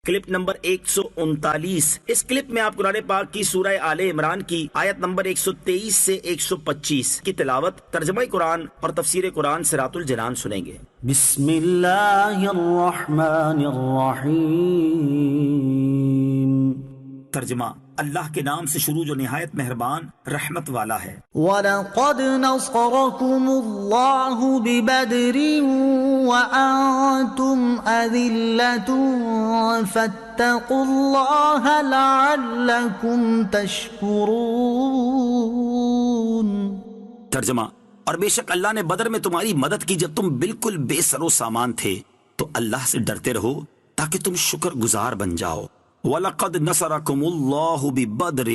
Clip number 139۔ اس clip میں آپ قرآن پاک کی سورہ آل عمران کی آیت نمبر 123 سے 125 کی تلاوت، ترجمہ قرآن اور تفسیر قرآن صراط الجنان سنیں گے۔ بسم اللہ الرحمن الرحیم۔ ترجمہ، اللہ کے نام سے شروع جو نہایت مہربان رحمت والا ہے۔ وَلَقَدْ نَصَرَكُمُ اللَّهُ بِبَدْرٍ وَأَنْتُمْ أَذِلَّةٌ فَاتَّقُوا اللَّهَ لَعَلَّكُمْ تَشْكُرُونَ۔ ترجمہ، اور بے شک اللہ نے بدر میں تمہاری مدد کی جب تم بالکل بے سر و سامان تھے، تو اللہ سے ڈرتے رہو تاکہ تم شکر گزار بن جاؤ۔ وَلَقَدْ نَصَرَكُمُ اللَّهُ بِبَدْرٍ،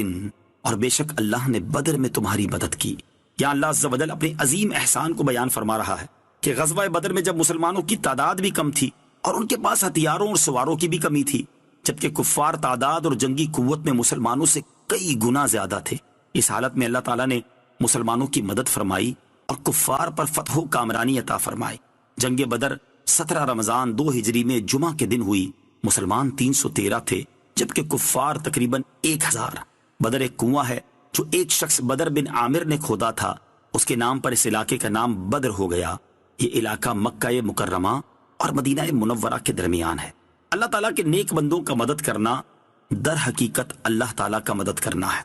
اور بے شک اللہ نے بدر میں تمہاری مدد کی۔ یہاں اللہ عز و جل اپنے عظیم احسان کو بیان فرما رہا ہے کہ غزوہ بدر میں جب مسلمانوں کی تعداد بھی کم تھی اور ان کے پاس ہتھیاروں اور سواروں کی بھی کمی تھی، جبکہ کفار تعداد اور جنگی قوت میں مسلمانوں سے کئی گنا زیادہ تھے، اس حالت میں اللہ تعالیٰ نے مسلمانوں کی مدد فرمائی اور کفار پر فتح و کامرانی عطا فرمائی۔ جنگ بدر 17 رمضان 2 ہجری میں جمعہ کے دن ہوئی۔ مسلمان 313 تھے جبکہ کفار تقریباً 1000۔ بدر ایک کنواں ہے جو ایک شخص بدر بن عامر نے کھودا تھا، اس کے نام پر اس علاقے کا نام بدر ہو گیا۔ یہ علاقہ مکہ مکرمہ اور مدینہ منورہ کے درمیان ہے۔ اللہ تعالیٰ کے نیک بندوں کا مدد کرنا در حقیقت اللہ تعالیٰ کا مدد کرنا ہے۔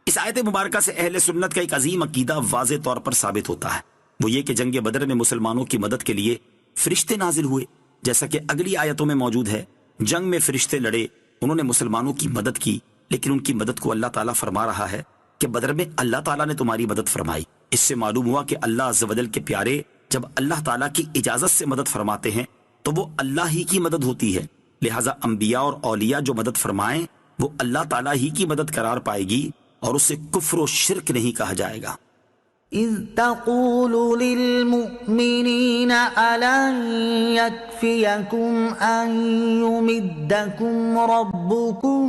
اس آیت مبارکہ سے اہل سنت کا ایک عظیم عقیدہ واضح طور پر ثابت ہوتا ہے، وہ یہ کہ جنگ بدر میں مسلمانوں کی مدد کے لیے فرشتے نازل ہوئے، جیسا کہ اگلی آیتوں میں موجود ہے۔ جنگ میں فرشتے لڑے، انہوں نے مسلمانوں کی مدد کی، لیکن ان کی مدد کو اللہ تعالیٰ فرما رہا ہے کہ بدر میں اللہ تعالیٰ نے تمہاری مدد فرمائی۔ اس سے معلوم ہوا کہ اللہ عز و جل کے پیارے جب اللہ تعالیٰ کی اجازت سے مدد فرماتے ہیں تو وہ اللہ ہی کی مدد ہوتی ہے، لہٰذا انبیاء اور اولیاء جو مدد فرمائیں وہ اللہ تعالیٰ ہی کی مدد قرار پائے گی اور اسے کفر و شرک نہیں کہا جائے گا۔ اذ تقول للمؤمنین ألن يكفيكم أن يمدكم ربكم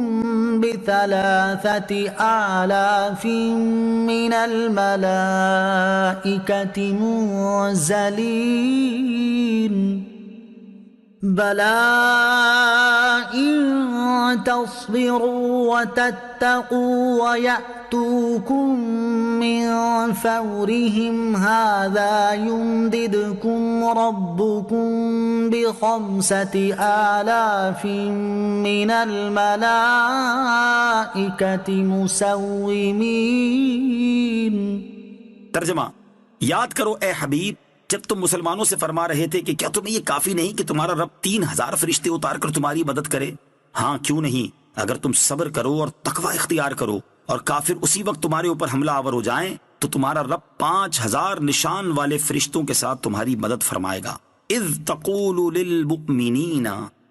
ب3,000 من الملائكة منزلين بلى إن تصبروا وتتقوا ويأتوكم من فورهم هذا يمددكم ربكم ب5,000 من الملائكة مسومين۔ ترجمہ، یاد کرو اے حبیب جب تم مسلمانوں سے فرما رہے تھے کہ کیا تمہیں یہ کافی نہیں کہ تمہارا رب 3000 فرشتے اتار کر تمہاری مدد کرے؟ ہاں کیوں نہیں، اگر تم صبر کرو اور تقوی اختیار کرو اور کافر اسی وقت تمہارے اوپر حملہ آور ہو جائیں تو تمہارا رب 5000 نشان والے فرشتوں کے ساتھ تمہاری مدد فرمائے گا۔ اذ تقول للمؤمنین،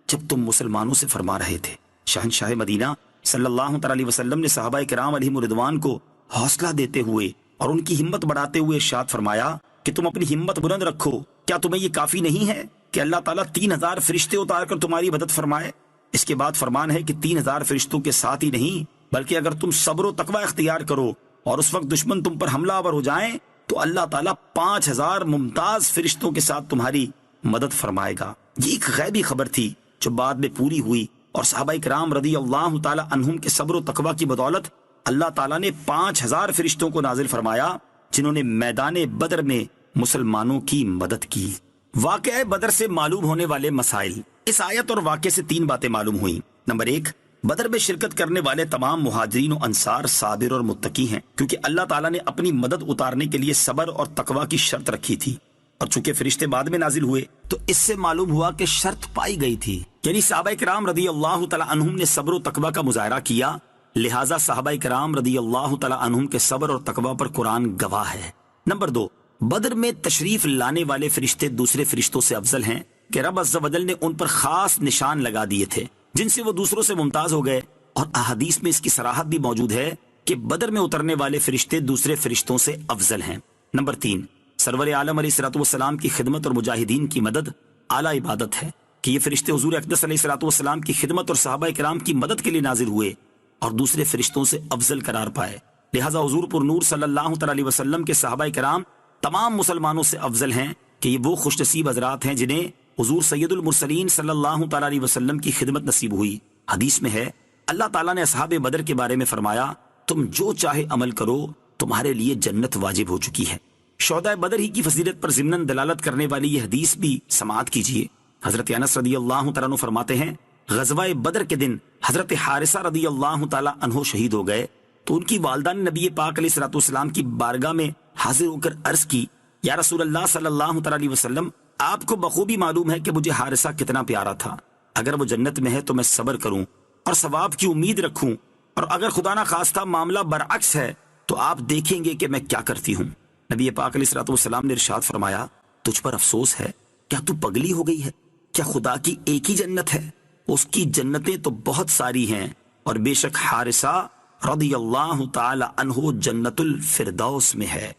جب تم مسلمانوں سے فرما رہے تھے۔ شہنشاہ مدینہ صلی اللہ علیہ وسلم نے صحابہ کرام علیہم الرضوان کو حوصلہ دیتے ہوئے اور ان کی ہمت بڑھاتے ہوئے ارشاد فرمایا کہ تم اپنی ہمت بلند رکھو، کیا تمہیں یہ کافی نہیں ہے کہ اللہ تعالیٰ 3000 فرشتے اتار کر تمہاری مدد فرمائے؟ اس کے بعد فرمان ہے کہ 3000 فرشتوں کے ساتھ ہی نہیں بلکہ اگر تم صبر و تقوی اختیار کرو اور اس وقت دشمن تم پر حملہ آور ہو جائیں تو اللہ تعالیٰ 5000 ممتاز فرشتوں کے ساتھ تمہاری مدد فرمائے گا۔ یہ ایک غیبی خبر تھی جو بعد میں پوری ہوئی اور صحابہ کرام رضی اللہ تعالیٰ عنہم کے صبر و تقوی کی بدولت اللہ تعالیٰ نے 5000 فرشتوں کو نازل فرمایا جنہوں نے میدان بدر میں مسلمانوں کی مدد کی۔ واقعہ بدر سے معلوم ہونے والے مسائل۔ اس آیت اور واقعے سے 3 باتیں معلوم ہوئیں۔ نمبر 1، بدر میں شرکت کرنے والے تمام مہاجرین و انصار صابر اور متقی ہیں، کیونکہ اللہ تعالیٰ نے اپنی مدد اتارنے کے لیے صبر اور تقوی کی شرط رکھی تھی، اور چونکہ فرشتے بعد میں نازل ہوئے تو اس سے معلوم ہوا کہ شرط پائی گئی تھی، یعنی صحابہ کرام رضی اللہ تعالیٰ عنہم نے صبر و تقوی کا مظاہرہ کیا، لہٰذا صحابہ کرام رضی اللہ تعالیٰ عنہم کے صبر اور تقوی پر قرآن گواہ ہے۔ نمبر 2، بدر میں تشریف لانے والے فرشتے دوسرے فرشتوں سے افضل ہیں کہ رب عز و جل نے ان پر خاص نشان لگا دیے تھے جن سے وہ دوسروں سے ممتاز ہو گئے، اور احادیث میں اس کی صراحت بھی موجود ہے کہ بدر میں اترنے والے فرشتے دوسرے فرشتوں سے افضل ہیں۔ نمبر 3، سرور عالم علیہ الصلوۃ والسلام کی خدمت اور مجاہدین کی مدد اعلیٰ عبادت ہے کہ یہ فرشتے حضور اقدس علیہ الصلوۃ والسلام کی خدمت اور صحابہ کرام کی مدد کے لیے نازل ہوئے اور دوسرے فرشتوں سے افضل قرار پائے، لہٰذا حضور پر نور صلی اللہ علیہ وسلم کے صحابہ کرام تمام مسلمانوں سے افضل ہیں کہ یہ وہ خوش نصیب حضرات ہیں جنہیں حضور سید المرسلین صلی اللہ تعالیٰ علیہ وسلم کی خدمت نصیب ہوئی۔ حدیث میں ہے اللہ تعالیٰ نے اصحاب بدر کے بارے میں فرمایا تم جو چاہے عمل کرو تمہارے لیے جنت واجب ہو چکی ہے۔ شہدائے بدر ہی کی فضیلت پر ضمناً دلالت کرنے والی یہ حدیث بھی سماعت کیجیے۔ حضرت انس رضی اللہ تعالیٰ عنہ فرماتے ہیں غزوہ بدر کے دن حضرت حارثہ رضی اللہ تعالیٰ عنہ شہید ہو گئے تو ان کی والدہ نے نبی پاک علیہ الصلوۃ والسلام کی بارگاہ میں حاضر ہو کر عرض کی یا رسول اللہ صلی اللہ تعالیٰ علیہ وسلم آپ کو بخوبی معلوم ہے کہ مجھے حارثہ کتنا پیارا تھا، اگر وہ جنت میں ہے تو میں صبر کروں اور ثواب کی امید رکھوں، اور اگر خدا نہ خواستہ معاملہ برعکس ہے تو آپ دیکھیں گے کہ میں کیا کرتی ہوں۔ نبی پاک علیہ الصلوۃ والسلام نے ارشاد فرمایا تجھ پر افسوس ہے، کیا تو پگلی ہو گئی ہے؟ کیا خدا کی ایک ہی جنت ہے؟ اس کی جنتیں تو بہت ساری ہیں، اور بے شک حارثہ رضی اللہ تعالی عنہ جنت الفردوس میں ہے۔